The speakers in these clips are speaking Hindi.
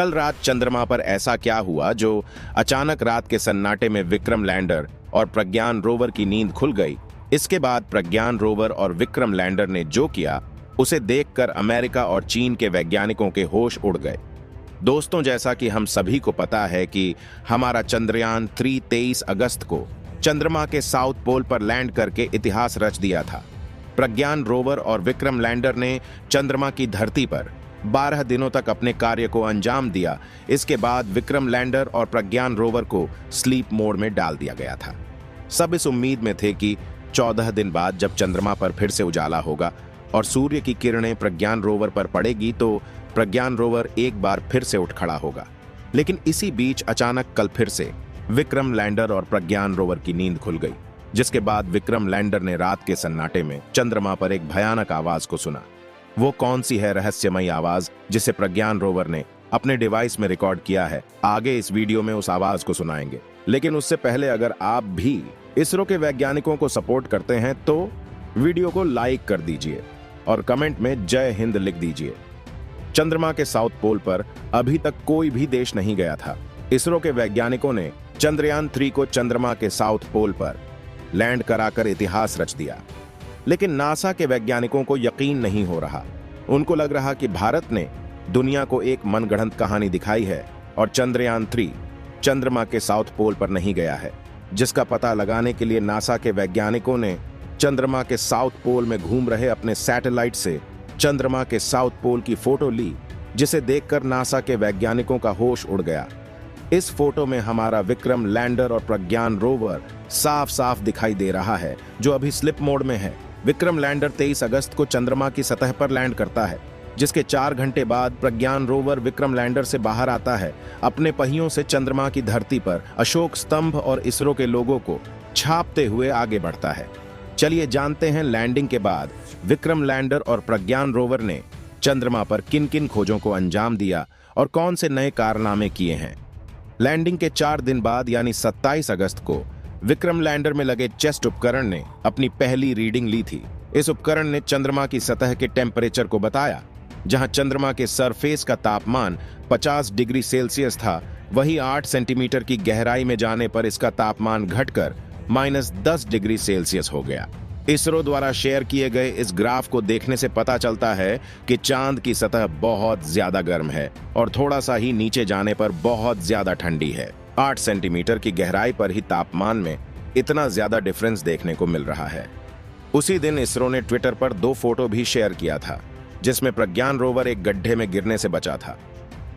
कल रात चंद्रमा पर ऐसा क्या हुआ जो अचानक रात के सन्नाटे में विक्रम लैंडर और प्रज्ञान रोवर की नींद खुल गई। इसके बाद प्रज्ञान रोवर और विक्रम लैंडर ने जो किया उसे देखकर अमेरिका और चीन के वैज्ञानिकों के होश उड़ गए। दोस्तों, जैसा कि हम सभी को पता है कि हमारा चंद्रयान 3 23 अगस्त को चंद्रमा के साउथ पोल पर लैंड करके इतिहास रच दिया था। प्रज्ञान रोवर और विक्रम लैंडर ने चंद्रमा की धरती पर 12 दिनों तक अपने कार्य को अंजाम दिया। इसके बाद विक्रम लैंडर और प्रज्ञान रोवर को स्लीप मोड में डाल दिया गया था। सब इस उम्मीद में थे कि 14 दिन बाद जब चंद्रमा पर फिर से उजाला होगा और सूर्य की किरणें प्रज्ञान रोवर पर पड़ेगी तो प्रज्ञान रोवर एक बार फिर से उठ खड़ा होगा। लेकिन इसी बीच अचानक कल फिर से विक्रम लैंडर और प्रज्ञान रोवर की नींद खुल गई, जिसके बाद विक्रम लैंडर ने रात के सन्नाटे में चंद्रमा पर एक भयानक आवाज को सुना। वो कौन सी है रहस्यमयी आवाज जिसे प्रज्ञान रोवर ने अपने डिवाइस में रिकॉर्ड किया है, आगे इस वीडियो में उस आवाज को सुनाएंगे। लेकिन उससे पहले अगर आप भी इसरो के वैज्ञानिकों को सपोर्ट करते हैं तो वीडियो को लाइक कर दीजिए और कमेंट में जय हिंद लिख दीजिए। चंद्रमा के साउथ पोल पर अभी तक कोई भी देश नहीं गया था। इसरो के वैज्ञानिकों ने चंद्रयान 3 को चंद्रमा के साउथ पोल पर लैंड कराकर इतिहास रच दिया। लेकिन नासा के वैज्ञानिकों को यकीन नहीं हो रहा। उनको लग रहा कि भारत ने दुनिया को एक मनगढ़ंत कहानी दिखाई है और चंद्रयान 3 चंद्रमा के साउथ पोल पर नहीं गया है। जिसका पता लगाने के लिए नासा के वैज्ञानिकों ने चंद्रमा के साउथ पोल में घूम रहे अपने सैटेलाइट से चंद्रमा के साउथ पोल की फोटो ली, जिसे देखकर नासा के वैज्ञानिकों का होश उड़ गया। इस फोटो में हमारा विक्रम लैंडर और प्रज्ञान रोवर साफ साफ दिखाई दे रहा है, जो अभी स्लिप मोड में है। विक्रम लैंडर 23 अगस्त को चंद्रमा की सतह पर लैंड करता है, जिसके 4 घंटे बाद प्रज्ञान रोवर विक्रम लैंडर से बाहर आता है। अपने पहियों से चंद्रमा की धरती पर अशोक स्तंभ और इसरो के लोगों को छापते हुए आगे बढ़ता है। चलिए जानते हैं लैंडिंग के बाद विक्रम लैंडर और प्रज्ञान रोवर ने चंद्रमा पर किन किन खोजों को अंजाम दिया और कौन से नए कारनामे किए हैं। लैंडिंग के 4 दिन बाद यानी 27 अगस्त को विक्रम लैंडर में लगे चेस्ट उपकरण ने अपनी पहली रीडिंग ली थी। इस उपकरण ने चंद्रमा की सतह के टेम्परेचर को बताया। जहां चंद्रमा के सरफेस का तापमान 50 डिग्री सेल्सियस था, वहीं 8 सेंटीमीटर की गहराई में जाने पर इसका तापमान घटकर -10 डिग्री सेल्सियस हो गया। इसरो द्वारा शेयर किए गए इस ग्राफ को देखने से पता चलता है कि चांद की सतह बहुत ज्यादा गर्म है और थोड़ा सा ही नीचे जाने पर बहुत ज्यादा ठंडी है। 8 सेंटीमीटर की गहराई पर ही तापमान में इतना ज्यादा डिफरेंस देखने को मिल रहा है। उसी दिन इसरो ने ट्विटर पर 2 फोटो भी शेयर किया था, जिसमें प्रज्ञान रोवर एक गड्ढे में गिरने से बचा था।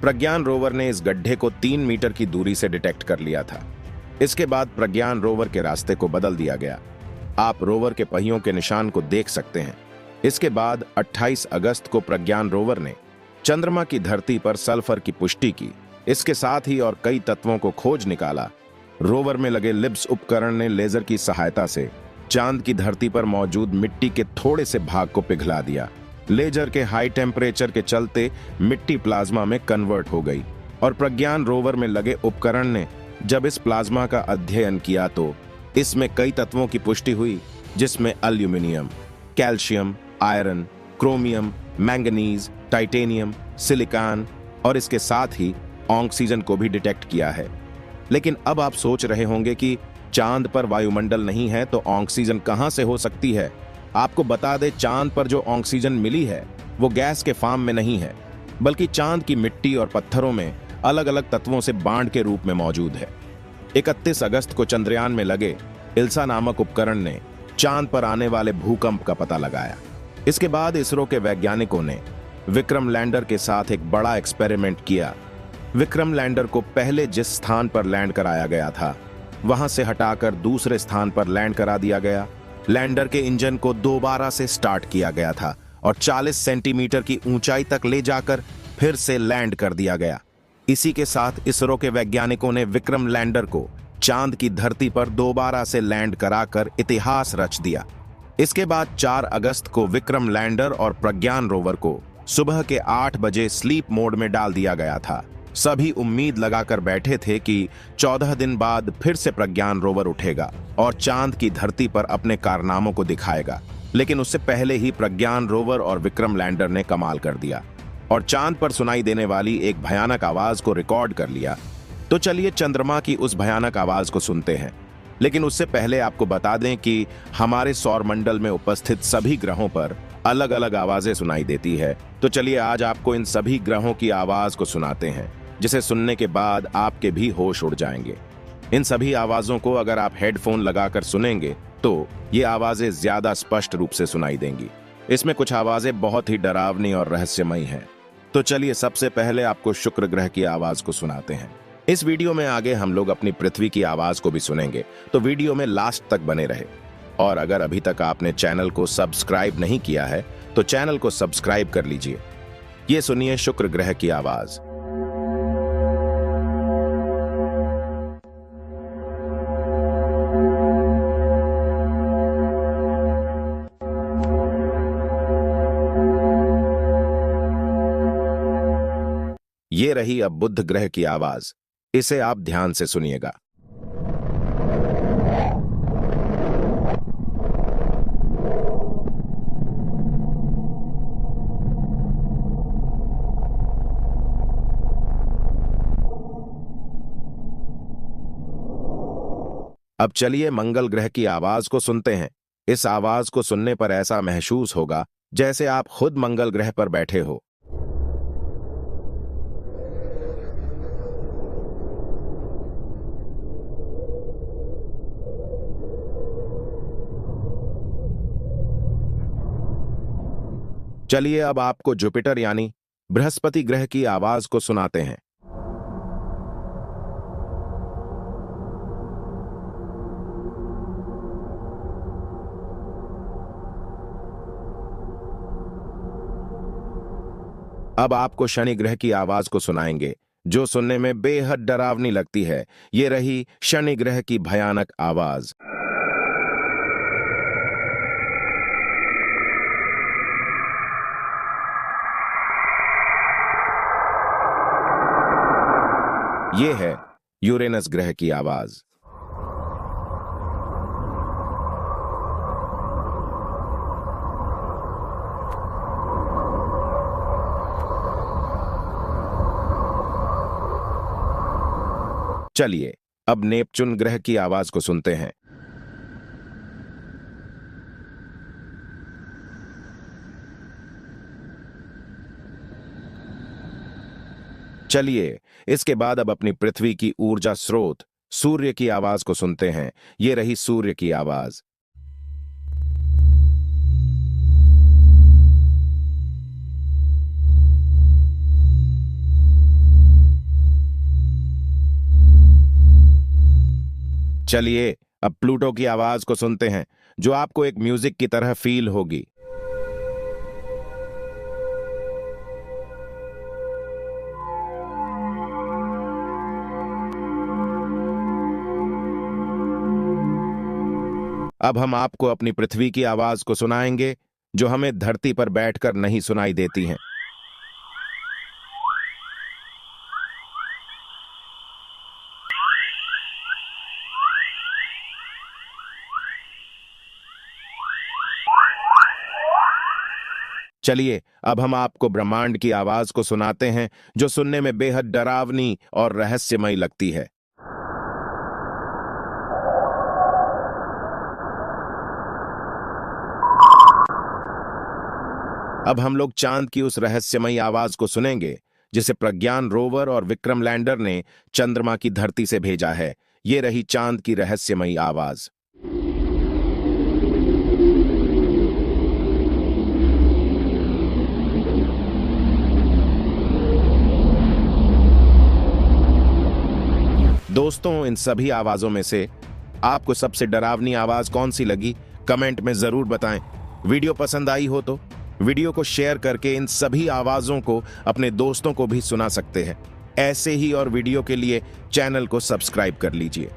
प्रज्ञान रोवर ने इस गड्ढे को 3 मीटर की दूरी से डिटेक्ट कर लिया था। इसके बाद प्रज्ञान रोवर के रास्ते को बदल दिया गया। आप रोवर के पहियों के निशान को देख सकते हैं। इसके बाद 28 अगस्त को प्रज्ञान रोवर ने चंद्रमा की धरती पर सल्फर की पुष्टि की। इसके साथ ही और कई तत्वों को खोज निकाला। रोवर में लगे लिब्स उपकरण ने लेजर की सहायता से चांद की धरती पर मौजूद मिट्टी के थोड़े से भाग को पिघला दिया। लेजर के हाई टेम्परेचर के चलते मिट्टी प्लाज्मा में कन्वर्ट हो गई और प्रज्ञान रोवर में लगे उपकरण ने जब इस प्लाज्मा का अध्ययन किया तो इसमें कई तत्वों की पुष्टि हुई, जिसमें aluminium, calcium, iron, chromium, manganese, titanium, silicon और इसके साथ ही ऑक्सीजन को भी डिटेक्ट किया है। लेकिन अब आप सोच रहे होंगे कि चांद पर वायुमंडल नहीं है तो ऑक्सीजन कहां से हो सकती है। आपको बता दें, चांद पर जो ऑक्सीजन मिली है वो गैस के फॉर्म में नहीं है, बल्कि चांद की मिट्टी और पत्थरों में अलग अलग तत्वों से बांड के रूप में मौजूद है। 31 अगस्त को चंद्रयान में लगे इल्सा नामक उपकरण ने चांद पर आने वाले भूकंप का पता लगाया। इसके बाद इसरो के वैज्ञानिकों ने विक्रम लैंडर के साथ एक बड़ा एक्सपेरिमेंट किया। विक्रम लैंडर को पहले जिस स्थान पर लैंड कराया गया था वहां से हटाकर दूसरे स्थान पर लैंड करा दिया गया। लैंडर के इंजन को दोबारा से स्टार्ट किया गया था और 40 सेंटीमीटर की ऊंचाई तक ले जाकर फिर से लैंड कर दिया गया। इसी के साथ इसरो के वैज्ञानिकों ने विक्रम लैंडर को चांद की धरती पर दोबारा से लैंड कराकर इतिहास रच दिया। इसके बाद 4 अगस्त को विक्रम लैंडर और प्रज्ञान रोवर को सुबह के 8 बजे स्लीप मोड में डाल दिया गया था। सभी उम्मीद लगाकर बैठे थे कि 14 दिन बाद फिर से प्रज्ञान रोवर उठेगा और चांद की धरती पर अपने कारनामों को दिखाएगा। लेकिन उससे पहले ही प्रज्ञान रोवर और विक्रम लैंडर ने कमाल कर दिया और चांद पर सुनाई देने वाली एक भयानक आवाज को रिकॉर्ड कर लिया। तो चलिए चंद्रमा की उस भयानक आवाज को सुनते हैं। लेकिन उससे पहले आपको बता दें कि हमारे सौरमंडल में उपस्थित सभी ग्रहों पर अलग अलग आवाजें सुनाई देती है। तो चलिए आज आपको इन सभी ग्रहों की आवाज को सुनाते हैं, जिसे सुनने के बाद आपके भी होश उड़ जाएंगे। इन सभी आवाजों को अगर आप हेडफोन लगाकर सुनेंगे तो ये आवाजें ज्यादा स्पष्ट रूप से सुनाई देंगी। इसमें कुछ आवाजें बहुत ही डरावनी और रहस्यमयी हैं। तो चलिए सबसे पहले आपको शुक्र ग्रह की आवाज को सुनाते हैं। इस वीडियो में आगे हम लोग अपनी पृथ्वी की आवाज को भी सुनेंगे, तो वीडियो में लास्ट तक बने रहे। और अगर अभी तक आपने चैनल को सब्सक्राइब नहीं किया है तो चैनल को सब्सक्राइब कर लीजिए। ये सुनिए शुक्र ग्रह की आवाज। ये रही अब बुध ग्रह की आवाज। इसे आप ध्यान से सुनिएगा। अब चलिए मंगल ग्रह की आवाज को सुनते हैं। इस आवाज को सुनने पर ऐसा महसूस होगा जैसे आप खुद मंगल ग्रह पर बैठे हो। चलिए अब आपको जुपिटर यानी बृहस्पति ग्रह की आवाज को सुनाते हैं। अब आपको शनि ग्रह की आवाज को सुनाएंगे, जो सुनने में बेहद डरावनी लगती है। ये रही शनि ग्रह की भयानक आवाज। ये है यूरेनस ग्रह की आवाज। चलिए अब नेपच्यून ग्रह की आवाज को सुनते हैं। चलिए इसके बाद अब अपनी पृथ्वी की ऊर्जा स्रोत सूर्य की आवाज को सुनते हैं। ये रही सूर्य की आवाज। चलिए अब प्लूटो की आवाज को सुनते हैं, जो आपको एक म्यूजिक की तरह फील होगी। अब हम आपको अपनी पृथ्वी की आवाज को सुनाएंगे, जो हमें धरती पर बैठकर नहीं सुनाई देती हैं। चलिए अब हम आपको ब्रह्मांड की आवाज को सुनाते हैं, जो सुनने में बेहद डरावनी और रहस्यमयी लगती है। अब हम लोग चांद की उस रहस्यमयी आवाज को सुनेंगे, जिसे प्रज्ञान रोवर और विक्रम लैंडर ने चंद्रमा की धरती से भेजा है। ये रही चांद की रहस्यमयी आवाज। दोस्तों, इन सभी आवाजों में से आपको सबसे डरावनी आवाज कौन सी लगी, कमेंट में जरूर बताएं। वीडियो पसंद आई हो तो वीडियो को शेयर करके इन सभी आवाजों को अपने दोस्तों को भी सुना सकते हैं। ऐसे ही और वीडियो के लिए चैनल को सब्सक्राइब कर लीजिए।